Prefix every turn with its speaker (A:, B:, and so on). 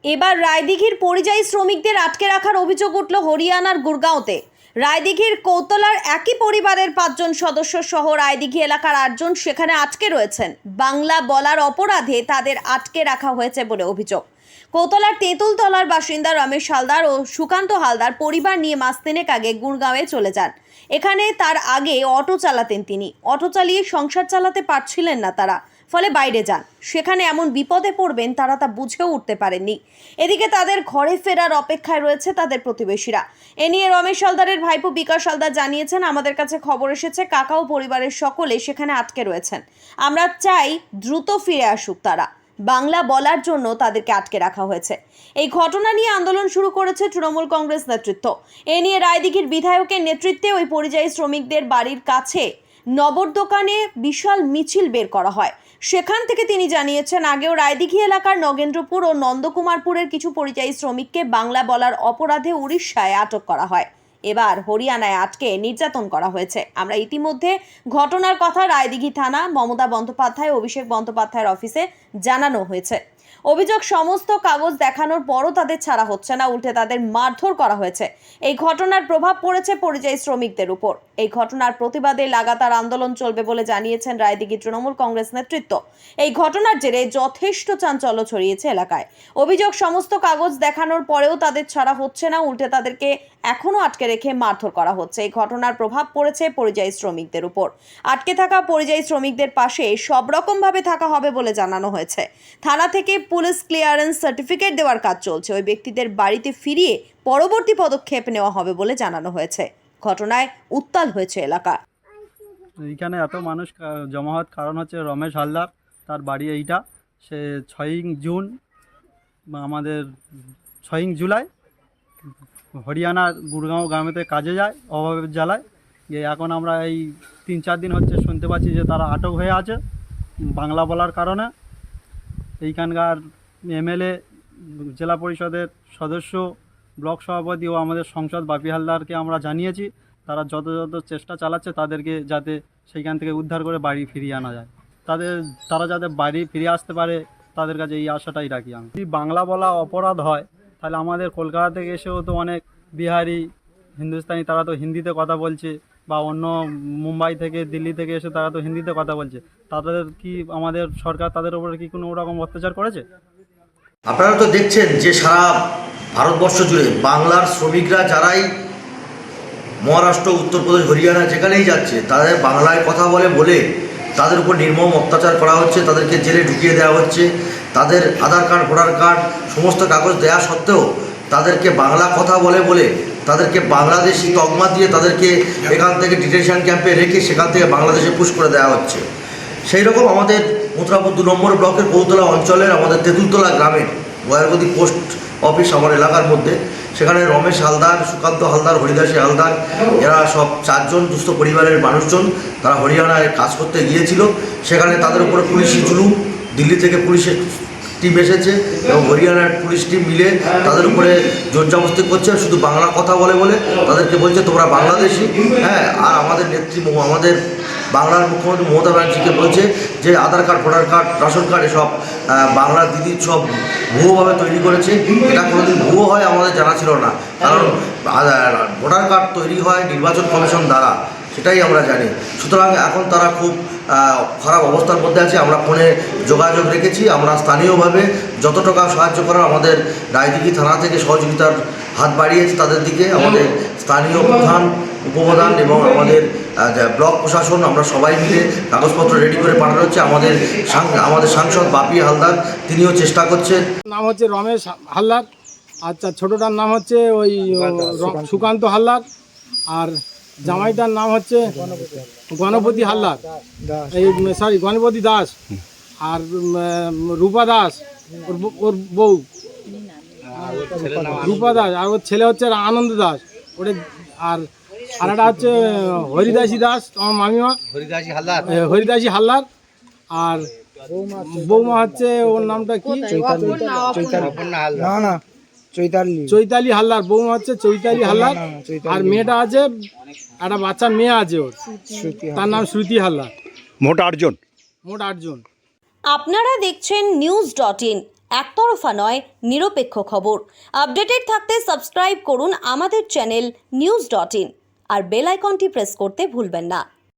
A: এবার রায়দিঘির পরিযায়ী শ্রমিকদের আটকে রাখার অভিযোগ উঠল হরিয়ানার গুরগাঁওতে। রায়দিঘির কৌতলার একই পরিবারের 5 জন সদস্য সহ রায়দিঘি এলাকার 8 জন সেখানে আটকে রয়েছেন। বাংলা বলার অপরাধে তাদের আটকে রাখা হয়েছে বলে অভিযোগ। কৌতলার তেঁতুলতলার বাসিন্দা রমেশ হালদার ও সুকান্ত হালদার পরিবার নিয়ে মাস 3 আগে গুরগাঁওয়ে চলে যান। এখানে তার আগে অটো চালাতেন তিনি। অটো চালিয়ে সংসার চালাতে পারছিলেন না তারা, ফলে বাইরে যান। সেখানে এমন বিপদে পড়বেন তারা তা বুঝেও উঠতে পারেননি। এদিকে তাদের ঘরে ফেরার অপেক্ষায় রয়েছে তাদের প্রতিবেশীরা। এ নিয়ে রমেশ হালদারের ভাইপো বিকাশ হালদার জানিয়েছেন, আমাদের কাছে খবর এসেছে কাকা ও পরিবারের সকলে সেখানে আটকে রয়েছেন। আমরা চাই দ্রুত ফিরে আসুক তারা। বাংলা বলার জন্য তাদেরকে আটকে রাখা হয়েছে। এই ঘটনা নিয়ে আন্দোলন শুরু করেছে তৃণমূল কংগ্রেস নেতৃত্ব। এ নিয়ে রায়দিঘির বিধায়কের নেতৃত্বে ওই পরিযায়ী শ্রমিকদের বাড়ির কাছে নবর দোকানে বিশাল মিছিল বের করা হয়। সেখান থেকে তিনি জানিয়েছেন, আগেও রায়দিঘি এলাকার নগেন্দ্রপুর ও নন্দকুমারপুরের কিছু পরিযায়ী শ্রমিককে বাংলা বলার অপরাধে উড়িষ্যায় আটক করা হয়। এবার হরিয়ানায় আটকে নির্যাতন করা হয়েছে। আমরা ইতিমধ্যে ঘটনার কথা রায়দিঘি থানা, মমতা বন্দ্যোপাধ্যায়, অভিষেক বন্দ্যোপাধ্যায়ের অফিসে জানানো হয়েছে। অভিযোগ, সমস্ত কাগজ দেখানোর পরও তাদের ছাড়া হচ্ছে না, উল্টে তাদের মারধর করা হয়েছে। এই ঘটনার প্রভাব পড়েছে পরিযায়ী শ্রমিকদের উপর। এই ঘটনার প্রতিবাদে লাগাতার আন্দোলন চলবে বলে জানিয়েছেন রায়দিঘি তৃণমূল কংগ্রেস নেতৃত্ব। এই ঘটনার জেরে যথেষ্ট চাঞ্চল্য ছড়িয়েছে এলাকায়। অভিযোগ, সমস্ত কাগজ দেখানোর পরেও তাদের ছাড়া হচ্ছে না, উল্টে তাদেরকে এখনও আটকে রেখে মারধর করা হচ্ছে। এই ঘটনার প্রভাব পড়েছে পরিযায়ী শ্রমিকদের উপর। আটকে থাকা পরিযায়ী শ্রমিকদের পাশে সব রকমভাবে থাকা হবে বলে জানানো হয়েছে। থানা থেকে পুলিশ ক্লিয়ারেন্স সার্টিফিকেট দেওয়ার কাজ চলছে। ওই ব্যক্তিদের বাড়িতে ফিরিয়ে পরবর্তী পদক্ষেপ নেওয়া হবে বলে জানানো হয়েছে। ঘটনায় উত্তাল হয়েছে এলাকা।
B: এইখানে এত মানুষ জমা হওয়ার কারণ হচ্ছে রমেশ হালদার, তার বাড়ি এইটা। সে 6 জুন আমাদের 6 জুলাই হরিয়ানার গুরগাঁও গ্রামেতে কাজে যায় অভাবের জ্বালায়। যে এখন আমরা এই 3-4 দিন হচ্ছে শুনতে পাচ্ছি যে তারা আটক হয়ে আছে বাংলা বলার কারণে। এইখানকার এমএলএ, জেলা পরিষদের সদস্য, ব্লক সভাপতি ও আমাদের সংসদ বাপি হালদারকে আমরা জানিয়েছি। তারা যত চেষ্টা চালাচ্ছে তাদেরকে যাতে সেইখান থেকে উদ্ধার করে বাড়ি ফিরিয়ে আনা যায়, তারা যাতে বাড়ি ফিরে আসতে পারে তাদের কাছে এই আশাটাই রাখি আমি। যদি বাংলা বলা অপরাধ হয় তাহলে আমাদের কলকাতা থেকে এসেও তো অনেক বিহারি, হিন্দুস্তানি, তারা তো হিন্দিতে কথা বলছে, বা অন্য মুম্বাই থেকে, দিল্লি থেকে এসে তারা তো হিন্দিতে কথা বলছে। তাদের কি আমাদের সরকার তাদের উপরে কি কোনো রকম অত্যাচার করেছে?
C: আপনারা তো দেখছেন যে সারা ভারতবর্ষ জুড়ে বাংলার শ্রমিকরা যারাই মহারাষ্ট্র, উত্তরপ্রদেশ, হরিয়ানা যেখানেই যাচ্ছে তাদের বাংলায় কথা বলে তাদের উপর নির্মম অত্যাচার করা হচ্ছে, তাদেরকে জেলে ঢুকিয়ে দেওয়া হচ্ছে। তাদের আধার কার্ড, ভোটার কার্ড সমস্ত কাগজ দেওয়া সত্ত্বেও তাদেরকে বাংলা কথা বলে তাদেরকে বাংলাদেশি তকমা দিয়ে তাদেরকে এখান থেকে ডিটেনশন ক্যাম্পে রেখে সেখান থেকে বাংলাদেশে পুশ করে দেওয়া হচ্ছে। সেই রকম আমাদের মথুরাপুর 2 নম্বর ব্লকের কৌতলা অঞ্চলের আমাদের তেঁতুলতলা গ্রামের গয়ারগদি পোস্ট অফিস আমার এলাকার মধ্যে, সেখানে রমেশ হালদার, সুকান্ত হালদার, হরিদাসী হালদার, এরা সব 4 জন দুস্থ পরিবারের মানুষজন, তারা হরিয়ানায় কাজ করতে গিয়েছিল। সেখানে তাদের উপরে পুলিশি জুলুম, দিল্লি থেকে পুলিশের টিম এসেছে এবং হরিয়ানার পুলিশ টিম মিলে তাদের উপরে জোরজবরদস্তি করছে। শুধু বাংলা কথা বলে তাদেরকে বলছে তোমরা বাংলাদেশি। হ্যাঁ, আর আমাদের নেত্রী, আমাদের বাংলার মুখ্যমন্ত্রী মমতা ব্যানার্জিকে বলছে যে Aadhaar card, voter card, ration card এসব বাংলার দিদির সব ভুয়োভাবে তৈরি করেছে। এটা কোনোদিন ভুয়ো হয় আমাদের জানা ছিল না, কারণ ভোটার কার্ড তৈরি হয় নির্বাচন কমিশন দ্বারা, সেটাই আমরা জানি। সুতরাং এখন তারা খুব খারাপ অবস্থার মধ্যে আছে। আমরা ফোনে যোগাযোগ রেখেছি। আমরা স্থানীয়ভাবে যত টাকা সাহায্য করার আমাদের রায়দিঘি থানা থেকে সহযোগিতার হাত বাড়িয়েছে তাদের দিকে। আমাদের স্থানীয় প্রধান, উপপ্রধান এবং আমাদের ব্লক প্রশাসন, আমরা সবাই মিলে কাগজপত্র রেডি করে পাঠানো হচ্ছে। আমাদের সাংসদ বাপি হালদার তিনিও চেষ্টা করছেন।
D: নাম হচ্ছে রমেশ হালদার, আচ্ছা ছোটটার নাম হচ্ছে ওই সুকান্ত হালদার, আর জামাইটার নাম হচ্ছে গণপতি হালদার, এই গণপতি দাস, আর রূপা দাস ওর বউ, রূপা দাস, আর ওর ছেলে হচ্ছে আনন্দ দাস। ওটা আর একটা হচ্ছে হরিদাসী দাস, আমার মামিমা হরিদাসী হালদার, আর বৌমা হচ্ছে ওর নামটা কি, চৈতালি হালদার, বৌমা হচ্ছে চৈতালি হালদার, আর মেয়েটা আছে, একটা বাচ্চা মেয়ে আছে ওর, তার নাম শ্রুতি হালদার।
E: মোট 8 জন।
A: আপনারা দেখছেন news.in। একতরফা নয়, নিরপেক্ষ খবর। আপডেটেড থাকতে সাবস্ক্রাইব করুন আমাদের চ্যানেল news.in আর বেল আইকনটি প্রেস করতে ভুলবেন না।